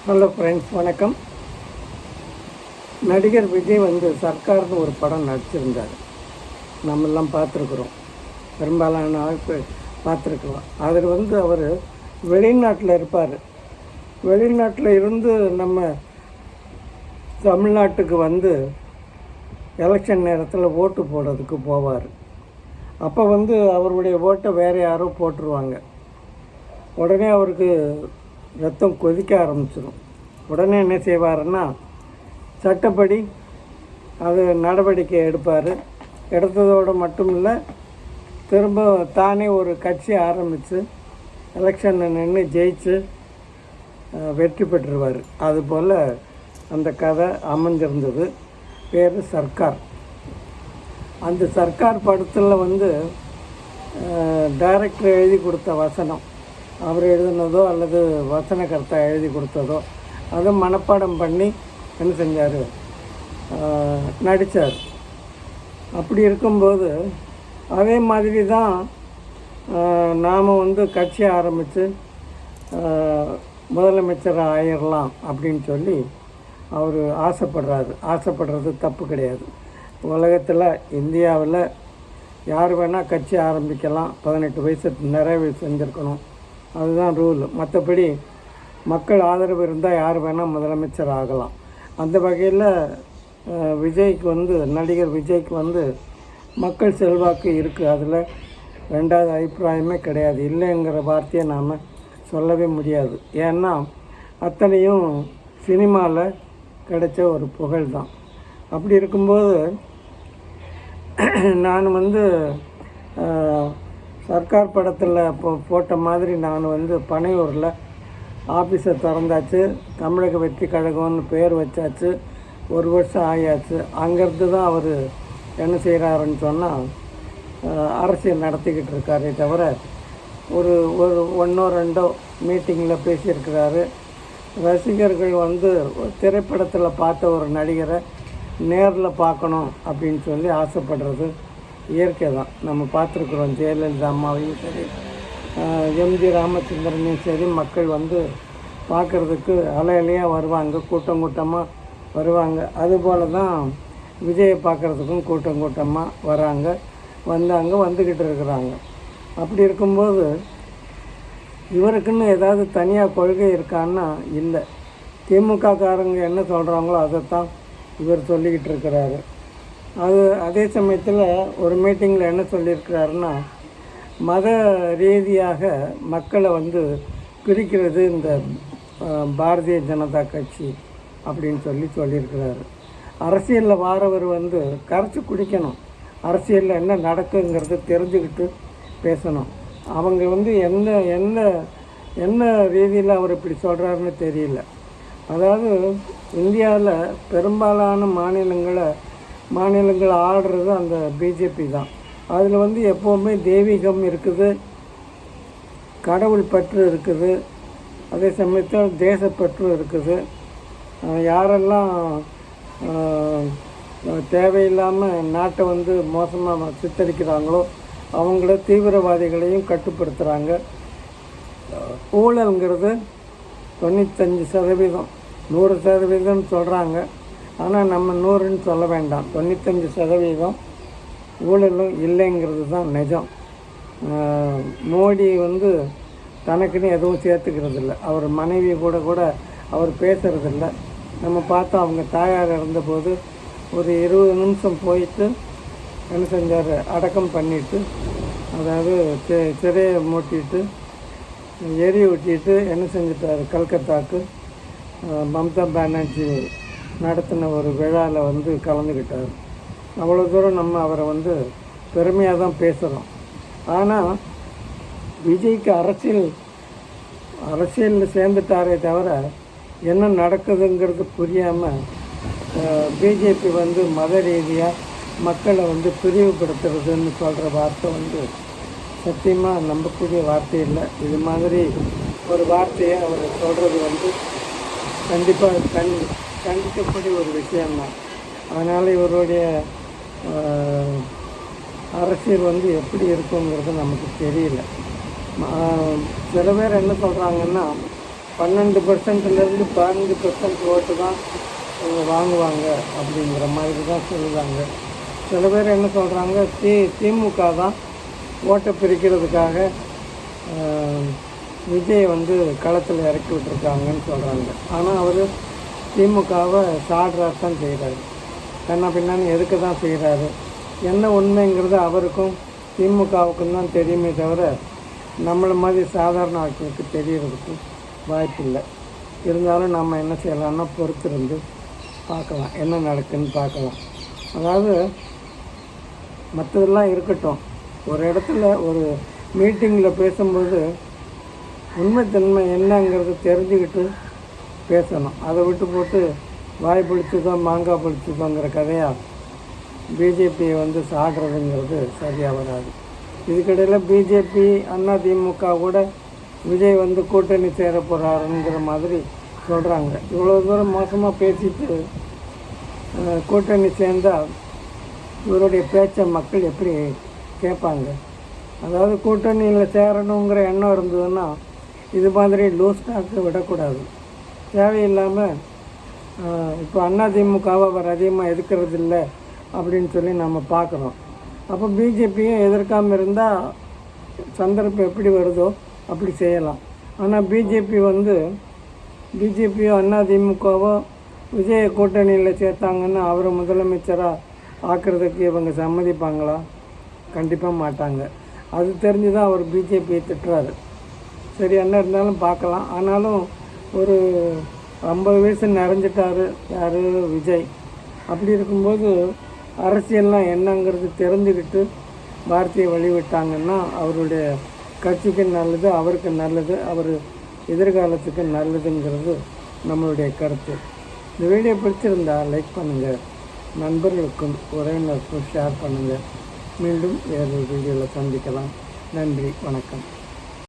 Hello friends, வணக்கம். நடிகர் விஜய் சர்க்கார்னு ஒரு படம் நடிச்சிருந்தார். நம்மெல்லாம் பார்த்துருக்குறோம், பெரும்பாலான ஆட்கள் பார்த்துருக்கலாம். அதில் அவர் வெளிநாட்டில் இருப்பார். வெளிநாட்டில் இருந்து நம்ம தமிழ்நாட்டுக்கு எலெக்ஷன் நேரத்தில் ஓட்டு போடுறதுக்கு போவார். அப்போ அவருடைய ஓட்டை வேறு யாரோ போட்டுருவாங்க. உடனே அவருக்கு ரத்தம் கொதிக்க ஆரம்பிச்சிடும். உடனே என்ன செய்வாருன்னா, சட்டப்படி அது நடவடிக்கை எடுப்பார். எடுத்ததோடு மட்டும் இல்லை, திரும்ப தானே ஒரு கட்சி ஆரம்பித்து எலெக்ஷனில் நின்று ஜெயிச்சு வெற்றி பெற்றுருவார். அதுபோல் அந்த கதை அமைஞ்சிருந்தது. பேர் சர்க்கார். அந்த சர்க்கார் படத்தில் டைரக்டர் எழுதி கொடுத்த வசனம், அவர் எழுதினதோ அல்லது வசனகர்த்தா எழுதி கொடுத்ததோ அதை மனப்பாடம் பண்ணி என்ன செஞ்சார், நடித்தார். அப்படி இருக்கும்போது அதே மாதிரி தான் நாம் கட்சி ஆரம்பித்து முதலமைச்சராக ஆயிடலாம் அப்படின்னு சொல்லி அவர் ஆசைப்படுறது தப்பு கிடையாது. உலகத்தில், இந்தியாவில் யார் வேணால் கட்சி ஆரம்பிக்கலாம். 18 வயசு நிறைவு செஞ்சுருக்கணும், அதுதான் ரூல். மற்றபடி மக்கள் ஆதரவு இருந்தால் யார் வேணால் முதலமைச்சர் ஆகலாம். அந்த வகையில் விஜய்க்கு நடிகர் விஜய்க்கு மக்கள் செல்வாக்கு இருக்குது. அதில் ரெண்டாவது அபிப்பிராயமே கிடையாது. இல்லைங்கிற வார்த்தையை நாம் சொல்லவே முடியாது. ஏன்னா அத்தனையும் சினிமாவில் கிடைச்ச ஒரு புகழ் தான். அப்படி இருக்கும்போது நான் சர்க்கார் படத்தில் போட்ட மாதிரி நான் பனையூரில் ஆஃபீஸை திறந்தாச்சு. தமிழக வெற்றி கழகம்னு பேர் வச்சாச்சு. 1 வருஷம் ஆயாச்சு. அங்கேருந்து தான் அவர் என்ன செய்கிறாருன்னு சொன்னால், அரசியல் நடத்திக்கிட்டு இருக்காரே தவிர ஒரு ஒன்றோ ரெண்டோ மீட்டிங்கில் பேசியிருக்கிறாரு. ரசிகர்கள் திரைப்படத்தில் பார்த்த ஒரு நடிகரை நேரில் பார்க்கணும் அப்படின்னு சொல்லி ஆசைப்படுறது இயற்கை தான். நம்ம பார்த்துருக்குறோம். ஜெயலலிதா அம்மாவையும் சரி, எம்ஜி ராமச்சந்திரனையும் சரி, மக்கள் பார்க்குறதுக்கு அலையாக வருவாங்க, கூட்டமாக வருவாங்க. அதுபோல் தான் விஜயை பார்க்குறதுக்கும் கூட்டமாக வராங்க, வந்துக்கிட்டு இருக்கிறாங்க. அப்படி இருக்கும்போது இவருக்குன்னு ஏதாவது தனியாக கொள்கை இருக்கான்னா இல்லை. திமுககாரங்க என்ன சொல்கிறாங்களோ அதைத்தான் இவர் சொல்லிக்கிட்டு இருக்கிறாரு. அதே சமயத்தில் ஒரு மீட்டிங்கில் என்ன சொல்லியிருக்கிறாருன்னா, மத ரீதியாக மக்களை பிரிக்கிறது இந்த பாரதிய ஜனதா கட்சி அப்படின்னு சொல்லியிருக்கிறாரு. அரசியலில் வாரவர் கரைச்சி குடிக்கணும். அரசியலில் என்ன நடக்குங்கிறது தெரிஞ்சுக்கிட்டு பேசணும். அவங்க என்ன ரீதியில் அவர் இப்படி சொல்கிறாருன்னு தெரியல. அதாவது இந்தியாவில் பெரும்பாலான மாநிலங்கள் ஆடுறது அந்த பிஜேபி தான். அதில் எப்போவுமே தெய்வீகம் இருக்குது, கடவுள் பற்று இருக்குது, அதே சமயத்தில் தேசப்பற்று இருக்குது. யாரெல்லாம் தேவையில்லாமல் நாட்டை மோசமாக சித்தரிக்கிறாங்களோ அவங்கள தீவிரவாதிகளையும் கட்டுப்படுத்துகிறாங்க. ஊழல்ங்கிறது 95%, 100% சொல்கிறாங்க. ஆனால் நம்ம 100ன்னு சொல்ல வேண்டாம். 95% ஊழலும் இல்லைங்கிறது தான் நிஜம். மோடி தனக்குன்னு எதுவும் சேர்த்துக்கிறது இல்லை. அவர் மனைவி கூட அவர் பேசுகிறதில்ல. நம்ம பார்த்தோம், அவங்க தாயார் இருந்தபோது ஒரு 20 நிமிஷம் போயிட்டு என்ன செஞ்சார், அடக்கம் பண்ணிவிட்டு, அதாவது சிறையை மூட்டிட்டு எரி ஊட்டிட்டு என்ன செஞ்சிட்டார், கல்கத்தாவுக்கு மம்தா பானர்ஜி நடத்தின ஒரு விழாவில் கலந்துக்கிட்டார். அவ்வளோ தூரம் நம்ம அவரை பெருமையாக தான் பேசுகிறோம். ஆனால் விஜய்க்கு அரசியலில் சேர்ந்துட்டாரே தவிர என்ன நடக்குதுங்கிறது புரியாமல் பிஜேபி மத ரீதியாக மக்களை பிரிவுபடுத்துறதுன்னு சொல்கிற வார்த்தை சத்தியமாக நம்பக்கூடிய வார்த்தை இல்லை. இது மாதிரி ஒரு வார்த்தையை அவர் சொல்கிறது கண்டிப்பாக கண்டிக்கக்கூடிய ஒரு விஷயம்தான். அதனால் இவருடைய அரசியல் எப்படி இருக்குங்கிறது நமக்கு தெரியல. சில பேர் என்ன சொல்கிறாங்கன்னா, 12%லேருந்து 15% ஓட்டு தான் இவங்க வாங்குவாங்க அப்படிங்கிற மாதிரி தான் சொல்லுவாங்க. சில பேர் என்ன சொல்கிறாங்க, திமுக தான் ஓட்டை பிரிக்கிறதுக்காக விஜய் வந்து களத்தில் இறக்கி விட்டுருக்காங்கன்னு சொல்கிறாங்க. ஆனால் அவர் திமுகவை சாடுறாரு தான் செய்கிறாரு. கண்ணா பின்னான்னு எதுக்கு தான் செய்கிறாரு, என்ன உண்மைங்கிறது அவருக்கும் திமுகவுக்கும் தான் தெரியுமே தவிர நம்மளை மாதிரி சாதாரண ஆட்களுக்கு தெரியறதுக்கு வாய்ப்பு இல்லை. இருந்தாலும் நம்ம என்ன செய்யலாம்னா பொறுத்திருந்து பார்க்கலாம், என்ன நடக்குன்னு பார்க்கலாம். அதாவது மற்றதெல்லாம் இருக்கட்டும், ஒரு இடத்துல ஒரு மீட்டிங்கில் பேசும்போது உண்மைத்தன்மை என்னங்கிறது தெரிஞ்சுக்கிட்டு பேசணும். அதை விட்டு போட்டு வாய் பிடிச்சதோ மாங்காய் பிடிச்சதோங்கிற கதையாக பிஜேபியை வந்து சாடுறதுங்கிறது சரியாக வராது. இதுக்கிடையில் பிஜேபி அதிமுக கூட விஜய் வந்து கூட்டணி சேர போகிறாருங்கிற மாதிரி சொல்கிறாங்க. இவ்வளோ தூரம் மோசமாக பேசிட்டு கூட்டணி சேர்ந்தால் இவருடைய பேச்சை மக்கள் எப்படி கேட்பாங்க? அதாவது கூட்டணியில் சேரணுங்கிற எண்ணம் இருந்ததுன்னா இது மாதிரி லூஸ் டாக்கு விடக்கூடாது. தேவையில்லாமல் இப்போ அதிமுகவை அவர் அதிகமாக எதிர்க்கிறது இல்லை அப்படின்னு சொல்லி நம்ம பார்க்குறோம். அப்போ பிஜேபியும் எதிர்க்காமல் இருந்தால் சந்தர்ப்பம் எப்படி வருதோ அப்படி செய்யலாம். ஆனால் பிஜேபியோ அதிமுகவோ விஜய கூட்டணியில் சேர்த்தாங்கன்னு அவரை முதலமைச்சராக ஆக்கிறதுக்கு இவங்க சம்மதிப்பாங்களா? கண்டிப்பாக மாட்டாங்க. அது தெரிஞ்சு தான் அவர் பிஜேபியை திட்டுறாரு. சரி, என்ன இருந்தாலும் பார்க்கலாம். ஆனாலும் ஒரு 50 வயசு நிறைஞ்சிட்டாரு யார், விஜய். அப்படி இருக்கும்போது அரசியல்லாம் என்னங்கிறது தெரிஞ்சுக்கிட்டு பாரதியை வழிவிட்டாங்கன்னா அவருடைய கட்சிக்கு நல்லது, அவருக்கு நல்லது, அவர் எதிர்காலத்துக்கு நல்லதுங்கிறது நம்மளுடைய கருத்து. இந்த வீடியோ பிடிச்சிருந்தா லைக் பண்ணுங்கள், நண்பர்களுக்கும் உறவினருக்கும் ஷேர் பண்ணுங்கள். மீண்டும் வேறு வீடியோவில் சந்திக்கலாம். நன்றி, வணக்கம்.